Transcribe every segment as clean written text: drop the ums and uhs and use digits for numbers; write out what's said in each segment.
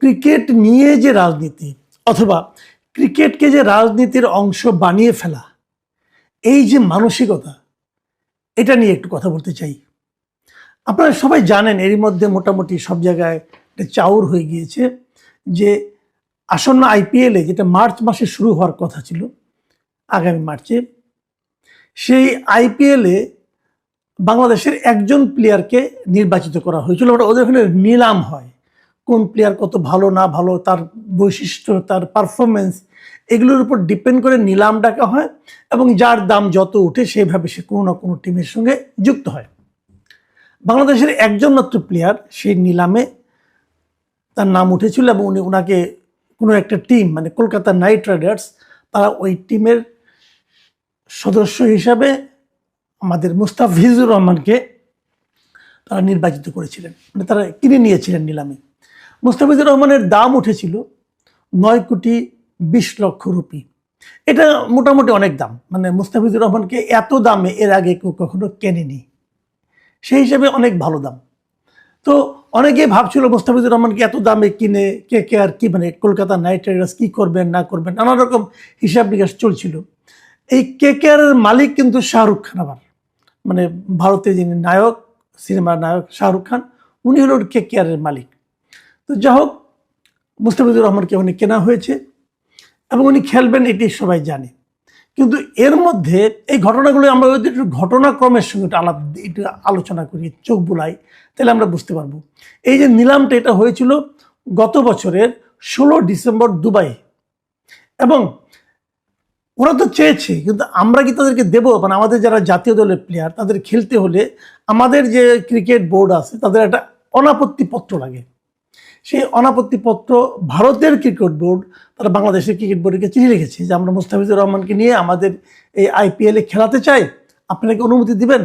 Cricket নিয়ে যে রাজনীতি অথবা ক্রিকেটকে যে রাজনীতির অংশ বানিয়ে ফেলা, এই যে মানসিকতা, এটা নিয়ে একটু কথা বলতে চাই। আপনারা সবাই জানেন এরই মধ্যে মোটামুটি সব জায়গায় একটা চাউর হয়ে গিয়েছে যে আসন্ন আইপিএলে, যেটা মার্চ মাসে শুরু হওয়ার কথা ছিল আগামী মার্চে, সেই আইপিএলে বাংলাদেশের একজন প্লেয়ারকে নির্বাচিত করা হয়েছিল। ওদের ওখানে নিলাম হয়, কোন প্লেয়ার কত ভালো না ভালো, তার বৈশিষ্ট্য, তার পারফরমেন্স, এগুলোর উপর ডিপেন্ড করে নিলাম ডাকা হয় এবং যার দাম যত উঠে সেইভাবে সে কোনো না কোনো টিমের সঙ্গে যুক্ত হয়। বাংলাদেশের একজন মাত্র প্লেয়ার সেই নিলামে তার নাম উঠেছিল এবং ওনাকে কোনো একটা টিম, মানে কলকাতা নাইট রাইডার্স, তারা ওই টিমের সদস্য হিসাবে আমাদের মুস্তাফিজুর রহমানকে তারা নির্বাচিত করেছিলেন, মানে তারা কিনে নিয়েছিলেন নিলামে। মুস্তাফিজুর রহমানের দাম উঠেছিল 9,20,00,000 রুপি। এটা মোটামুটি অনেক দাম, মানে মুস্তাফিজুর রহমানকে এত দামে এর আগে কেউ কখনো কেনেনি, সেই হিসাবে অনেক ভালো দাম। তো অনেকেই ভাবছিল মুস্তাফিজুর রহমানকে এত দামে কিনে কে আর কি, মানে কলকাতা নাইট রাইডার্স কী করবেন না করবেন, নানা রকম হিসাব নিকাশ চলছিল। এই KKR এর মালিক কিন্তু শাহরুখ খান, আবার মানে ভারতের যিনি নায়ক, সিনেমার নায়ক শাহরুখ খান, উনি হল KKR এর মালিক। তো যা হোক, মুস্তাফিজুর রহমানকে উনি কেনা হয়েছে এবং উনি খেলবেন এটি সবাই জানে। কিন্তু এর মধ্যে এই ঘটনাগুলো আমরা যদি একটু ঘটনাক্রমের সঙ্গে একটু আলোচনা করি, চোখ বুলাই, তাহলে আমরা বুঝতে পারবো। এই যে নিলামটা, এটা হয়েছিল গত বছরের 16 ডিসেম্বর দুবাই, এবং ওরা তো চেয়েছে, কিন্তু আমরা কি তাদেরকে দেবো? মানে আমাদের যারা জাতীয় দলের প্লেয়ার, তাদের খেলতে হলে আমাদের যে ক্রিকেট বোর্ড আছে তাদের একটা অনাপত্তি পত্র লাগে। সেই অনাপত্তি পত্র ভারতের ক্রিকেট বোর্ড, তারা বাংলাদেশের ক্রিকেট বোর্ডকে চিঠি লিখেছে যে আমরা মুস্তাফিজুর রহমানকে নিয়ে আমাদের এই আইপিএলে খেলাতে চাই, আপনারা কি অনুমতি দিবেন?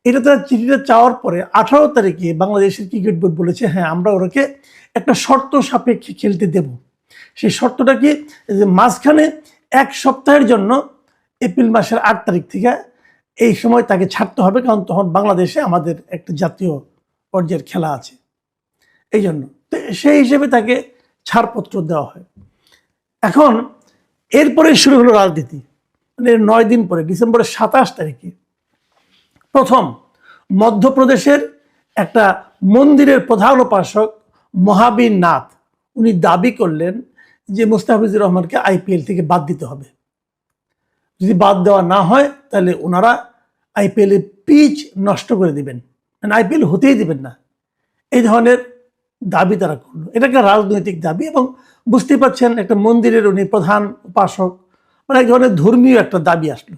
এটা তারা চিঠিটা চাওয়ার পরে 18 তারিখে বাংলাদেশের ক্রিকেট বোর্ড বলেছে হ্যাঁ, আমরা ওরাকে একটা শর্ত সাপেক্ষে খেলতে দেব। সেই শর্তটা কি, যে মাঝখানে 1 সপ্তাহের জন্য এপ্রিল মাসের 8 তারিখ থেকে এই সময় তাকে ছাড়তে হবে, কারণ তখন বাংলাদেশে আমাদের একটা জাতীয় পর্যায়ের খেলা আছে, এই জন্য। তো সেই হিসেবে তাকে ছাড়পত্র দেওয়া হয়। এখন এরপরে শুরু হলো রাজনীতি। মানে 9 দিন পরে ডিসেম্বরের 27 তারিখে প্রথম মধ্যপ্রদেশের একটা মন্দিরের প্রধান উপাসক মহাবীর নাথ, উনি দাবি করলেন যে মুস্তাফিজুর রহমানকে আইপিএল থেকে বাদ দিতে হবে। যদি বাদ দেওয়া না হয় তাহলে ওনারা আইপিএল এর পিচ নষ্ট করে দিবেন, মানে আইপিএল হতেই দিবেন না। এই ধরনের দাবি তারা করলো। এটা একটা রাজনৈতিক দাবি, এবং বুঝতেই পারছেন একটা মন্দিরের উনি প্রধান উপাসক, মানে এক ধরনের ধর্মীয় একটা দাবি আসলো।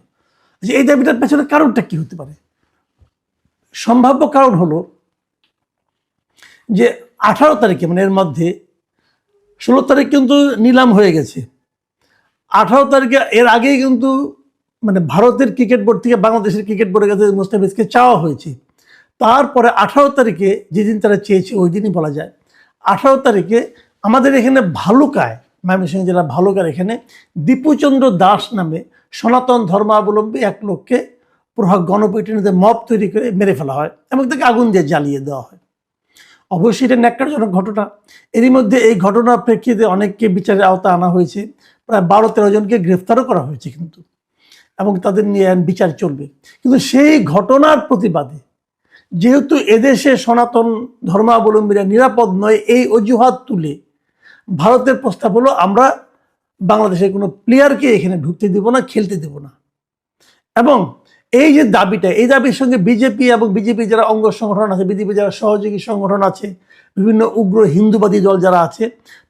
যে এই দাবিটার পেছনে কারণটা কি হতে পারে? সম্ভাব্য কারণ হলো যে 18 তারিখে, মানে এর মধ্যে 16 তারিখ কিন্তু নিলাম হয়ে গেছে। 18 তারিখে এর আগেই কিন্তু মানে ভারতের ক্রিকেট বোর্ড থেকে বাংলাদেশের ক্রিকেট বোর্ডের কাছে মুস্তাফিজকে চাওয়া হয়েছে। তারপরে 18 তারিখে, যেদিন তারা চেয়েছে ওই দিনই বলা যায়, 18 তারিখে আমাদের এখানে ভালুকায়, ময়মনসিংহ জেলার ভালুকার এখানে দীপুচন্দ্র দাস নামে সনাতন ধর্মাবলম্বী এক লোককে পুরো গণপিটুনিতে মব তৈরি করে মেরে ফেলা হয় এবং তাকে আগুন দিয়ে জ্বালিয়ে দেওয়া হয়। অবশ্যই এটা ন্যাক্কারজনক ঘটনা। এরই মধ্যে এই ঘটনার প্রেক্ষিতে অনেককে বিচারের আওতায় আনা হয়েছে, প্রায় 12-13 জনকে গ্রেফতারও করা হয়েছে কিন্তু, এবং তাদের নিয়ে বিচার চলবে। কিন্তু সেই ঘটনার প্রতিবাদে, যেহেতু এদেশে সনাতন ধর্মাবলম্বীরা নিরাপদ নয়, এই অজুহাত তুলে ভারতের প্রস্তাব হলো আমরা বাংলাদেশের কোনো প্লেয়ারকে এখানে ঢুকতে দেব না, খেলতে দেব না। এবং এই যে দাবিটা, এই দাবির সঙ্গে বিজেপি এবং বিজেপি যারা অঙ্গ সংগঠন আছে, বিজেপি যারা সহযোগী সংগঠন আছে, বিভিন্ন উগ্র হিন্দুবাদী দল যারা আছে,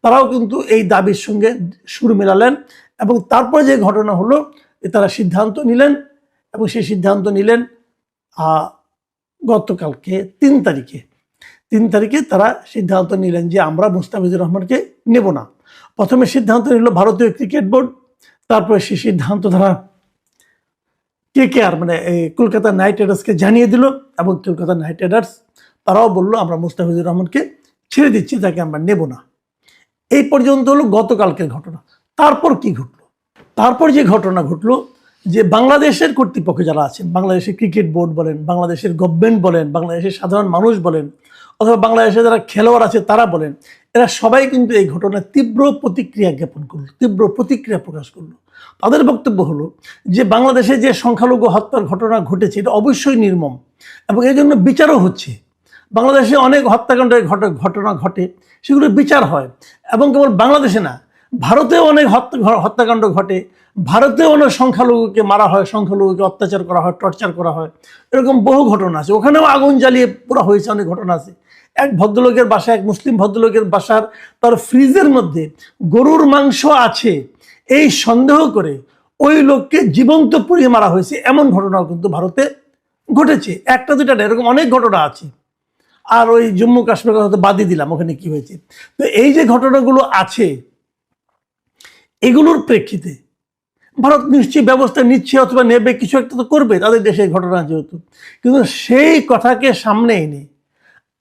তারাও কিন্তু এই দাবির সঙ্গে সুর মেলালেন। এবং তারপরে যে ঘটনা হলো, তারা সিদ্ধান্ত নিলেন, এবং সেই সিদ্ধান্ত নিলেন গতকালকে 3 তারিখে তারা সিদ্ধান্ত নিলেন যে আমরা মুস্তাফিজুর রহমানকে নেব না। প্রথমে সিদ্ধান্ত নিল ভারতীয় ক্রিকেট বোর্ড, তারপরে সেই সিদ্ধান্ত তারা KKR মানে কলকাতা নাইট রাইডার্সকে জানিয়ে দিল, এবং কলকাতা নাইট রাইডার্স তারাও বললো আমরা মুস্তাফিজুর রহমানকে ছেড়ে দিচ্ছি, তাকে আমরা নেব না। এই পর্যন্ত হলো গতকালকের ঘটনা। তারপর কি ঘটলো? তারপর যে ঘটনা ঘটলো, যে বাংলাদেশের কর্তৃপক্ষ যারা আছেন, বাংলাদেশের ক্রিকেট বোর্ড বলেন, বাংলাদেশের গভর্নমেন্ট বলেন, বাংলাদেশের সাধারণ মানুষ বলেন, অথবা বাংলাদেশের যারা খেলোয়াড় আছে তারা বলেন, এরা সবাই কিন্তু এই ঘটনায় তীব্র প্রতিক্রিয়া জ্ঞাপন করলো, তীব্র প্রতিক্রিয়া প্রকাশ করলো। তাদের বক্তব্য হলো যে বাংলাদেশে যে সংখ্যালঘু হত্যার ঘটনা ঘটেছে এটা অবশ্যই নির্মম এবং এই জন্য বিচারও হচ্ছে। বাংলাদেশে অনেক হত্যাকাণ্ডের ঘটনা ঘটে, সেগুলো বিচার হয় এবং কেবল বাংলাদেশে না, ভারতেও অনেক হত্যাকাণ্ড ঘটে, ভারতেও অনেক সংখ্যালঘুকে মারা হয়, সংখ্যালঘুকে অত্যাচার করা হয়, টর্চার করা হয়, এরকম বহু ঘটনা আছে। ওখানেও আগুন জ্বালিয়ে পুরা হয়েছে, অনেক ঘটনা আছে। এক ভদ্রলোকের বাসায়, এক মুসলিম ভদ্রলোকের বাসার তার ফ্রিজের মধ্যে গরুর মাংস আছে এই সন্দেহ করে ওই লোককে জীবন্ত পুড়িয়ে মারা হয়েছে, এমন ঘটনাও কিন্তু ভারতে ঘটেছে। একটা দুটা না, এরকম অনেক ঘটনা আছে। আর ওই জম্মু কাশ্মীরের কথা তো বাদই দিলাম, ওখানে কি হয়েছে। তো এই যে ঘটনাগুলো আছে, এগুলোর প্রেক্ষিতে ভারত নিশ্চয়ই ব্যবস্থা নিচ্ছে অথবা নেবে, কিছু একটা তো করবে তাদের দেশের ঘটনা যেহেতু। কিন্তু সেই কথাকে সামনে এনে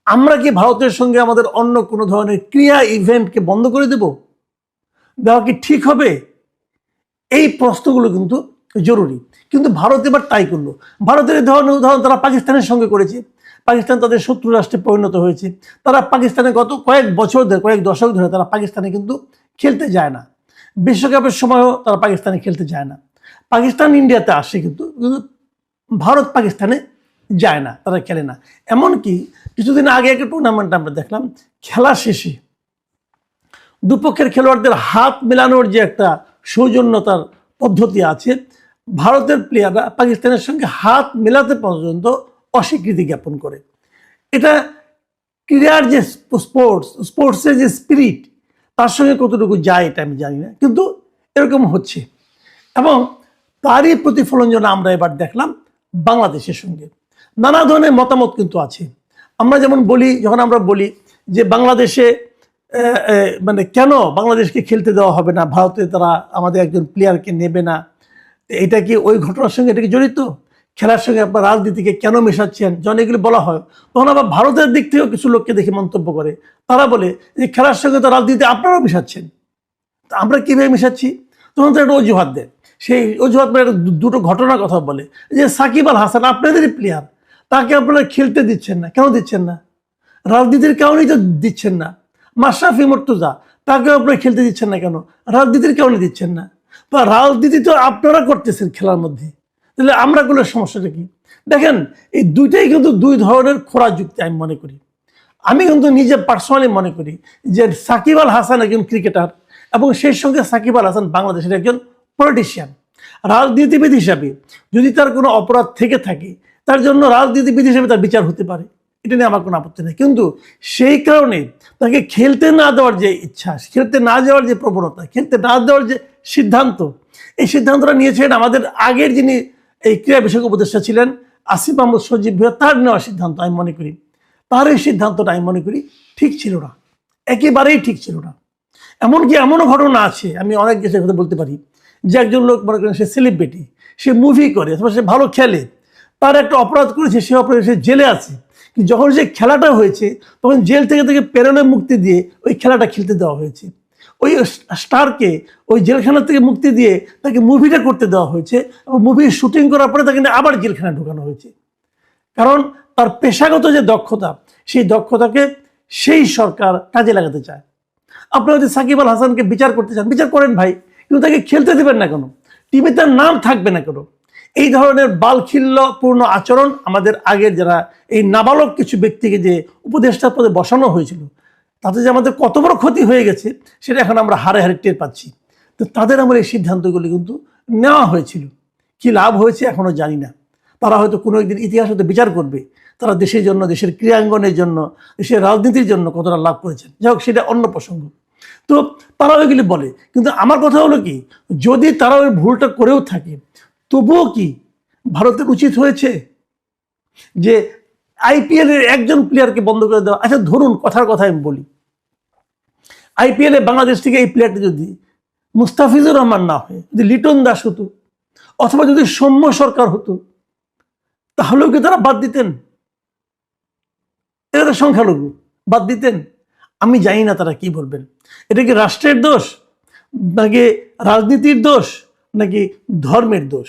আমরা কি ভারতের সঙ্গে আমাদের অন্য কোনো ধরনের ক্রিয়া ইভেন্টকে বন্ধ করে দেওয়া কি ঠিক হবে? এই প্রশ্নগুলো কিন্তু জরুরি। কিন্তু ভারত এবার তাই করলো। ভারতের এই ধরনের উদাহরণ তারা পাকিস্তানের সঙ্গে করেছে। পাকিস্তান তাদের শত্রু রাষ্ট্রে পরিণত হয়েছে। তারা পাকিস্তানে গত কয়েক বছর ধরে, কয়েক দশক ধরে তারা পাকিস্তানে কিন্তু খেলতে যায় না। বিশ্বকাপের সময়ও তারা পাকিস্তানে খেলতে যায় না। পাকিস্তান ইন্ডিয়াতে আসে, কিন্তু ভারত পাকিস্তানে যায় না, তারা খেলে না। এমনকি কিছুদিন আগে একটা টুর্নামেন্ট আমরা দেখলাম, খেলা শেষে দুপক্ষের খেলোয়াড়দের হাত মেলানোর যে একটা সৌজন্যতার পদ্ধতি আছে, ভারতের প্লেয়াররা পাকিস্তানের সঙ্গে হাত মেলাতে পর্যন্ত অস্বীকৃতি জ্ঞাপন করে। এটা ক্রীড়ার যে স্পোর্টসের যে স্পিরিট, তার সঙ্গে কতটুকু যায় এটা আমি জানি না, কিন্তু এরকম হচ্ছে। এবং তারই প্রতিফলন যেন আমরা এবার দেখলাম বাংলাদেশের সঙ্গে। নানা ধরনের মতামত কিন্তু আছে। আমরা যেমন বলি, যখন আমরা বলি যে বাংলাদেশে মানে কেন বাংলাদেশকে খেলতে দেওয়া হবে না, ভারতে তারা আমাদের একজন প্লেয়ারকে নেবে না, এটা কি ওই ঘটনার সঙ্গে এটা কি জড়িত? খেলার সঙ্গে আপনার রাজনীতিকে কেন মেশাচ্ছেন, যখন এগুলি বলা হয়, তখন আবার ভারতের দিক থেকেও কিছু লোককে দেখে মন্তব্য করে। তারা বলে যে খেলার সঙ্গে তো রাজনীতি আপনারাও মেশাচ্ছেন। আমরা কীভাবে মেশাচ্ছি? তখন তো একটা অজুহাত দেয়। সেই অজুহাত দুটো ঘটনার কথা বলে যে সাকিব আল হাসান আপনাদেরই প্লেয়ার, তাকে আপনারা খেলতে দিচ্ছেন না, কেন দিচ্ছেন না? রাজনীতির কারণেই তো দিচ্ছেন না। মাশরাফি মুর্তজা, তাকে আপনারা খেলতে দিচ্ছেন না কেন? রাজনীতির কারণে দিচ্ছেন না। বা রাজনীতি তো আপনারা করতেছেন খেলার মধ্যে, তাহলে আমরা করলে সমস্যাটা কি? দেখেন, এই দুইটাই কিন্তু দুই ধরনের খোরা যুক্তি আমি মনে করি। আমি কিন্তু নিজে পার্সোনালি মনে করি যে সাকিব আল হাসান একজন ক্রিকেটার এবং সেই সঙ্গে সাকিব আল হাসান বাংলাদেশের একজন পলিটিশিয়ান। রাজনীতিবিদ হিসাবে যদি তার কোনো অপরাধ থেকে থাকে, তার জন্য রাজনীতিবিদ হিসেবে তার বিচার হতে পারে, এটা নিয়ে আমার কোনো আপত্তি নেই। কিন্তু সেই কারণে তাকে খেলতে না দেওয়ার যে ইচ্ছা, খেলতে না যাওয়ার যে প্রবণতা, খেলতে না দেওয়ার যে সিদ্ধান্ত, এই সিদ্ধান্তটা নিয়েছেন আমাদের আগের যিনি এই ক্রীড়া বিষয়ক উপদেষ্টা ছিলেন আসিফ মাহমুদ সজীব ভাইয়া, তার নেওয়া সিদ্ধান্ত আমি মনে করি, তার এই সিদ্ধান্তটা আমি মনে করি ঠিক ছিল না, একেবারেই ঠিক ছিল না। এমনকি এমনও ঘটনা আছে, আমি অনেক কিছু কথা বলতে পারি, যে একজন লোক মনে করেন সে সেলিব্রিটি, সে মুভি করে অথবা সে ভালো খেলে, তার একটা অপরাধ করেছে, সে অপরাধে সে জেলে আছে, কিন্তু যখন সে খেলাটা হয়েছে তখন জেল থেকে প্রেরণে মুক্তি দিয়ে ওই খেলাটা খেলতে দেওয়া হয়েছে। ওই স্টারকে ওই জেলখানা থেকে মুক্তি দিয়ে তাকে মুভিটা করতে দেওয়া হয়েছে এবং মুভি শুটিং করার পরে তাকে আবার জেলখানায় ঢোকানো হয়েছে। কারণ তার পেশাগত যে দক্ষতা, সেই দক্ষতাকে সেই সরকার কাজে লাগাতে চায়। আপনারা যদি সাকিব আল হাসানকে বিচার করতে চান, বিচার করেন ভাই, কিন্তু তাকে খেলতে দেবেন না কেন? টিমে তার নাম থাকবে না কেন? এই ধরনের বালখিল্যপূর্ণ আচরণ আমাদের আগের যারা এই নাবালক কিছু ব্যক্তিকে যে উপদেষ্টার পদে বসানো হয়েছিল, তাতে যে আমাদের কত বড় ক্ষতি হয়ে গেছে সেটা এখন আমরা হারে হারে টের পাচ্ছি। তো তাদের আমার এই সিদ্ধান্তগুলি কিন্তু নেওয়া হয়েছিল, কি লাভ হয়েছে এখনও জানি না। তারা হয়তো কোনো একদিন ইতিহাস হয়তো বিচার করবে তারা দেশের জন্য, দেশের ক্রীড়াঙ্গনের জন্য, দেশের রাজনীতির জন্য কতটা লাভ করেছেন। যাই হোক, সেটা অন্য প্রসঙ্গ। তো তারা ওইগুলি বলে, কিন্তু আমার কথা হলো কি, যদি তারা ওই ভুলটা করেও থাকে, তবুও কি ভারতের উচিত হয়েছে যে আইপিএল এর একজন প্লেয়ারকে বন্ধ করে দেওয়া? আচ্ছা ধরুন, কথার কথা আমি বলি, আইপিএলে বাংলাদেশ থেকে এই প্লেয়ারটি যদি মুস্তাফিজুর রহমান না হয়ে যদি লিটন দাস হতো অথবা যদি সৌম্য সরকার হতো, তাহলেও কি তারা বাদ দিতেন? এরা সংখ্যালঘু, বাদ দিতেন? আমি জানি না তারা কি বলবেন। এটা কি রাষ্ট্রের দোষ, নাকি রাজনীতির দোষ, নাকি ধর্মের দোষ?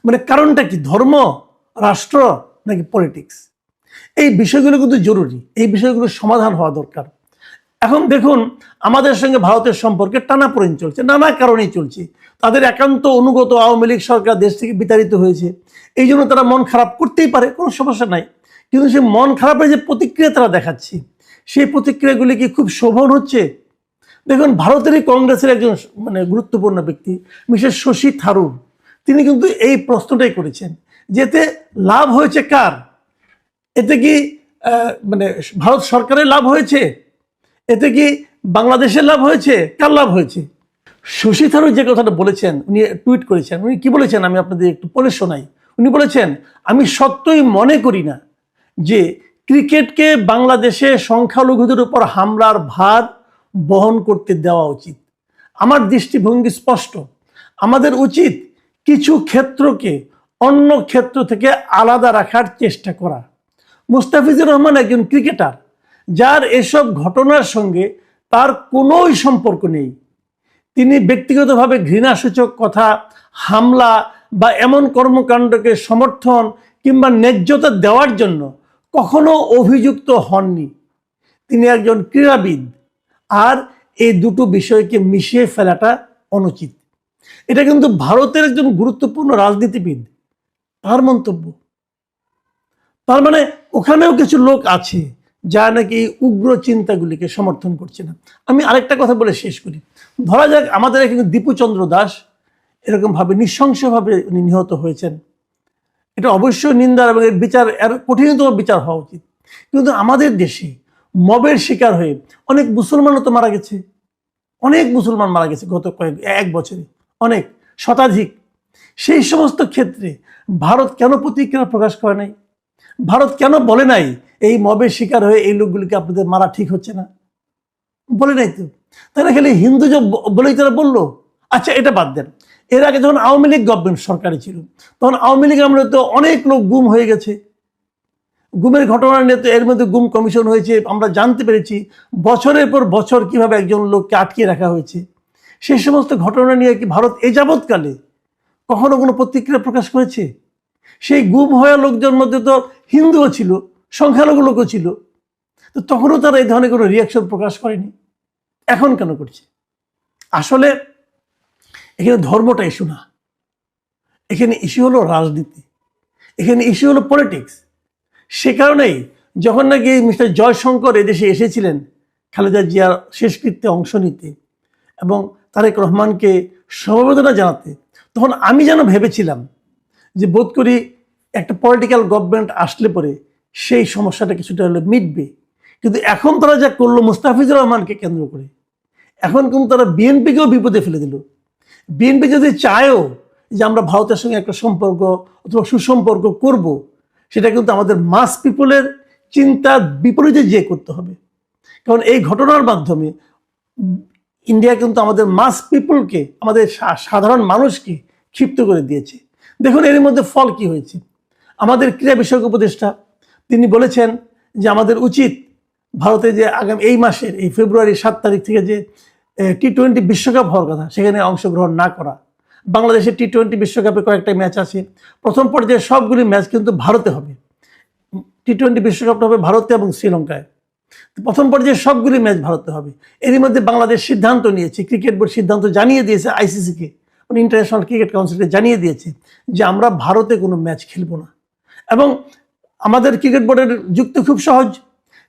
মানে কারণটা কি, ধর্ম, রাষ্ট্র, নাকি পলিটিক্স? এই বিষয়গুলো কিন্তু জরুরি, এই বিষয়গুলো সমাধান হওয়া দরকার। এখন দেখুন আমাদের সঙ্গে ভারতের সম্পর্কে টানাপোড়েন চলছে, নানা কারণেই চলছে। তাদের একান্ত অনুগত আওয়ামী লীগ সরকার দেশ থেকে বিতাড়িত হয়েছে, এই জন্য তারা মন খারাপ করতেই পারে, কোনো সমস্যা নাই। কিন্তু সেই মন খারাপের যে প্রতিক্রিয়া তারা দেখাচ্ছে, সেই প্রতিক্রিয়াগুলি কি খুব শোভন হচ্ছে? দেখুন ভারতেরই কংগ্রেসের একজন গুরুত্বপূর্ণ ব্যক্তি মিসেস শশী থারুর, তিনি কিন্তু এই প্রশ্নটাই করেছেন, যেতে লাভ হয়েছে কার? এতে কি ভারত সরকারের লাভ হয়েছে? এতে কি বাংলাদেশের লাভ হয়েছে? কার লাভ হয়েছে? শশী থারুর যে কথাটা বলেছেন, উনি টুইট করেছেন, উনি কি বলেছেন আমি আপনাদের একটু পড়ে শোনাই। উনি বলেছেন, আমি সত্যই মনে করি না যে ক্রিকেটকে বাংলাদেশে সংখ্যালঘুদের উপর হামলার ভার বহন করতে দেওয়া উচিত। আমার দৃষ্টিভঙ্গি স্পষ্ট, আমাদের উচিত কিছু ক্ষেত্রকে অন্য ক্ষেত্র থেকে আলাদা রাখার চেষ্টা করা। মুস্তাফিজুর রহমান একজন ক্রিকেটার, যার এসব ঘটনার সঙ্গে তার কোনোই সম্পর্ক নেই। তিনি ব্যক্তিগতভাবে ঘৃণাসূচক কথা, হামলা বা এমন কর্মকাণ্ডকে সমর্থন কিংবা ন্যায্যতা দেওয়ার জন্য কখনো অভিযুক্ত হননি। তিনি একজন ক্রীড়াবিদ, আর এই দুটো বিষয়কে মিশিয়ে ফেলাটা অনুচিত। এটা কিন্তু ভারতের একজন গুরুত্বপূর্ণ রাজনীতিবিদ, তার মন্তব্য। তার মানে ওখানেও কিছু লোক আছে যারা নাকি এই উগ্র চিন্তাগুলিকে সমর্থন করছে না। আমি আরেকটা কথা বলে শেষ করি। ধরা যাক আমাদের এখানে দীপুচন্দ্র দাস এরকমভাবে নৃশংসভাবে উনি নিহত হয়েছেন, এটা অবশ্যই নিন্দার এবং এর বিচার, এর কঠিনতম বিচার হওয়া উচিত। কিন্তু আমাদের দেশে মবের শিকার হয়ে অনেক মুসলমানও তো মারা গেছে, অনেক মুসলমান মারা গেছে গত এক বছরে, অনেক শতাধিক। সেই সমস্ত ক্ষেত্রে ভারত কেন প্রতিক্রিয়া প্রকাশ করে নাই? ভারত কেন বলে নাই এই মবের শিকার হয়ে এই লোকগুলিকে আপনাদের মারা ঠিক হচ্ছে না? বলে নাই তো। তারা খালি হিন্দু বলেই তারা বললো। আচ্ছা এটা বাদ দেন, এর আগে যখন আওয়ামী লীগ গভর্নমেন্ট সরকারে ছিল, তখন আওয়ামী লীগ আমলে তো অনেক লোক গুম হয়ে গেছে। গুমের ঘটনা নিয়ে তো এর মধ্যে গুম কমিশন হয়েছে, আমরা জানতে পেরেছি বছরের পর বছর কিভাবে একজন লোককে আটকে রাখা হয়েছে। সেই সমস্ত ঘটনা নিয়ে কি ভারত এ যাবৎকালে কখনো কোনো প্রতিক্রিয়া প্রকাশ করেছে? সেই গুম হওয়া লোকদের মধ্যে তো হিন্দুও ছিল, সংখ্যালঘু লোকও ছিল, তো তখনও তারা এই ধরনের কোনো রিয়াকশন প্রকাশ করেনি। এখন কেন করছে? আসলে এখানে ধর্মটা ইস্যু না, এখানে ইস্যু হলো রাজনীতি, এখানে ইস্যু হলো পলিটিক্স। সে কারণেই যখন নাকি মিস্টার জয়শঙ্কর এদেশে এসেছিলেন খালেদা জিয়ার শেষকৃত্যে অংশ নিতে এবং তারেক রহমানকে সমবেদনা জানাতে, তখন আমি যেন ভেবেছিলাম যে বোধ করি একটা পলিটিক্যাল গভর্নমেন্ট আসলে পরে সেই সমস্যাটা কিছুটা হলে মিটবে। কিন্তু এখন তারা যা করলো মুস্তাফিজুর রহমানকে কেন্দ্র করে, এখন কিন্তু তারা বিএনপিকেও বিপদে ফেলে দিল। বিএনপি যদি চায়ও যে আমরা ভারতের সঙ্গে একটা সম্পর্ক অথবা সুসম্পর্ক করব, সেটা কিন্তু আমাদের মাস পিপলের চিন্তার বিপরীতে যে করতে হবে। কারণ এই ঘটনার মাধ্যমে ইন্ডিয়া কিন্তু আমাদের মাস পিপলকে, আমাদের সাধারণ মানুষকে ক্ষিপ্ত করে দিয়েছে। দেখুন এর মধ্যে ফল কি হয়েছে। আমাদের ক্রীড়া বিষয়ক উপদেষ্টা তিনি বলেছেন যে আমাদের উচিত ভারতে যে আগামী এই মাসের এই ফেব্রুয়ারি 7 তারিখ থেকে যে টি-20 বিশ্বকাপ হওয়ার কথা, সেখানে অংশগ্রহণ না করা। বাংলাদেশের টি-20 বিশ্বকাপে কয়েকটা ম্যাচ আছে, প্রথম পর্যায়ে সবগুলি ম্যাচ কিন্তু ভারতে হবে। টি-20 বিশ্বকাপটা হবে ভারতে এবং শ্রীলঙ্কায়। প্রথম পর্যায়ে সবগুলি ম্যাচ ভারতে হবে। এরই মধ্যে বাংলাদেশ সিদ্ধান্ত নিয়েছে, ক্রিকেট বোর্ড সিদ্ধান্ত জানিয়ে দিয়েছে আইসিসিকে, ইন্টারন্যাশনাল ক্রিকেট কাউন্সিলকে জানিয়ে দিয়েছে যে আমরা ভারতে কোনো ম্যাচ খেলবো না। এবং আমাদের ক্রিকেট বোর্ডের যুক্তি খুব সহজ,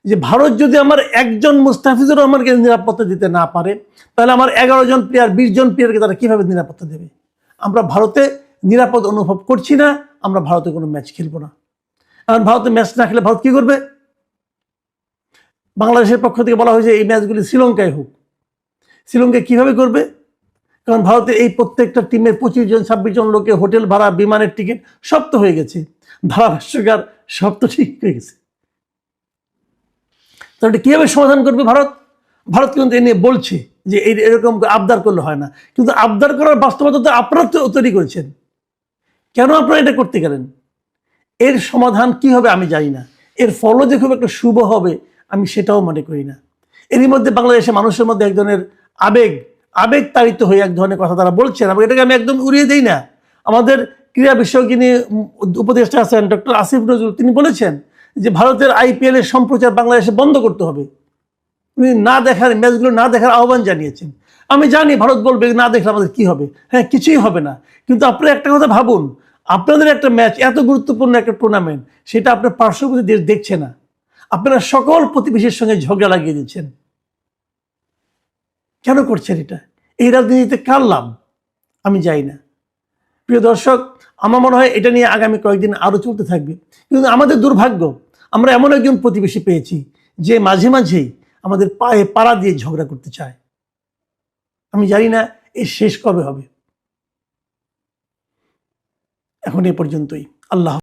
যে ভারত যদি আমার একজন মুস্তাফিজুর রহমানকে নিরাপত্তা দিতে না পারে, তাহলে আমার 11 জন প্লেয়ার, 20 জন প্লেয়ারকে তারা কীভাবে নিরাপত্তা দেবে? আমরা ভারতে নিরাপদ অনুভব করছি না, আমরা ভারতে কোনো ম্যাচ খেলবো না। কারণ ভারতে ম্যাচ না খেলে ভারত কী করবে? বাংলাদেশের পক্ষ থেকে বলা হয়েছে এই ম্যাচগুলি শ্রীলঙ্কায় হোক। শ্রীলঙ্কায় কীভাবে করবে? কারণ ভারতের এই প্রত্যেকটা টিমের 25 জন 26 জন লোকের হোটেল ভাড়া, বিমানের টিকিট সব তো হয়ে গেছে, ধারাভাষ্যকার সব তো ঠিক হয়ে গেছে। তাহলে কীভাবে সমাধান করবে ভারত? ভারত কিন্তু এ নিয়ে বলছে যে এরকম আবদার করলে হয় না, কিন্তু আবদার করার বাস্তবতা তো আপনারা তো তৈরি করেছেন। কেন আপনারা এটা করতে গেলেন? এর সমাধান কি হবে আমি জানি না, এর ফলও যে খুব একটা শুভ হবে আমি সেটাও মনে করি না। এরই মধ্যে বাংলাদেশের মানুষের মধ্যে এক ধরনের আবেগ তাড়িত হয়ে এক ধরনের কথা তারা বলছেন, এবং এটাকে আমি একদম উড়িয়ে দিই না। আমাদের ক্রীড়া বিষয়ক যিনি উপদেষ্টা আছেন ডক্টর আসিফ নজরুল, তিনি বলেছেন যে ভারতের IPL এর সম্প্রচার বাংলাদেশে বন্ধ করতে হবে। উনি না দেখার ম্যাচগুলো না দেখার আহ্বান জানিয়েছেন। আমি জানি ভারত বলবে না দেখলে আমাদের কি হবে, হ্যাঁ কিছুই হবে না, কিন্তু আপনারা একটা কথা ভাবুন, আপনাদের একটা ম্যাচ, এত গুরুত্বপূর্ণ একটা টুর্নামেন্ট, সেটা আপনার পার্শ্ববর্তী দেশ দেখছে না, আপনারা সকল প্রতিবেশীর সঙ্গে ঝগড়া লাগিয়ে দিচ্ছেন। কেন করছেন এটা? এই রাজনীতিতে কার লাভ? আমি যাই না। প্রিয় দর্শক, আমার মনে হয় এটা নিয়ে আগামী কয়েকদিন আরো চলতে থাকবে। কিন্তু আমাদের দুর্ভাগ্য, আমরা এমন একজন প্রতিবেশী পেয়েছি যে মাঝে মাঝেই আমাদের পায়ে পাড়া দিয়ে ঝগড়া করতে চায়। আমি জানি না এর শেষ কবে হবে। এখন এ পর্যন্তই। আল্লাহ।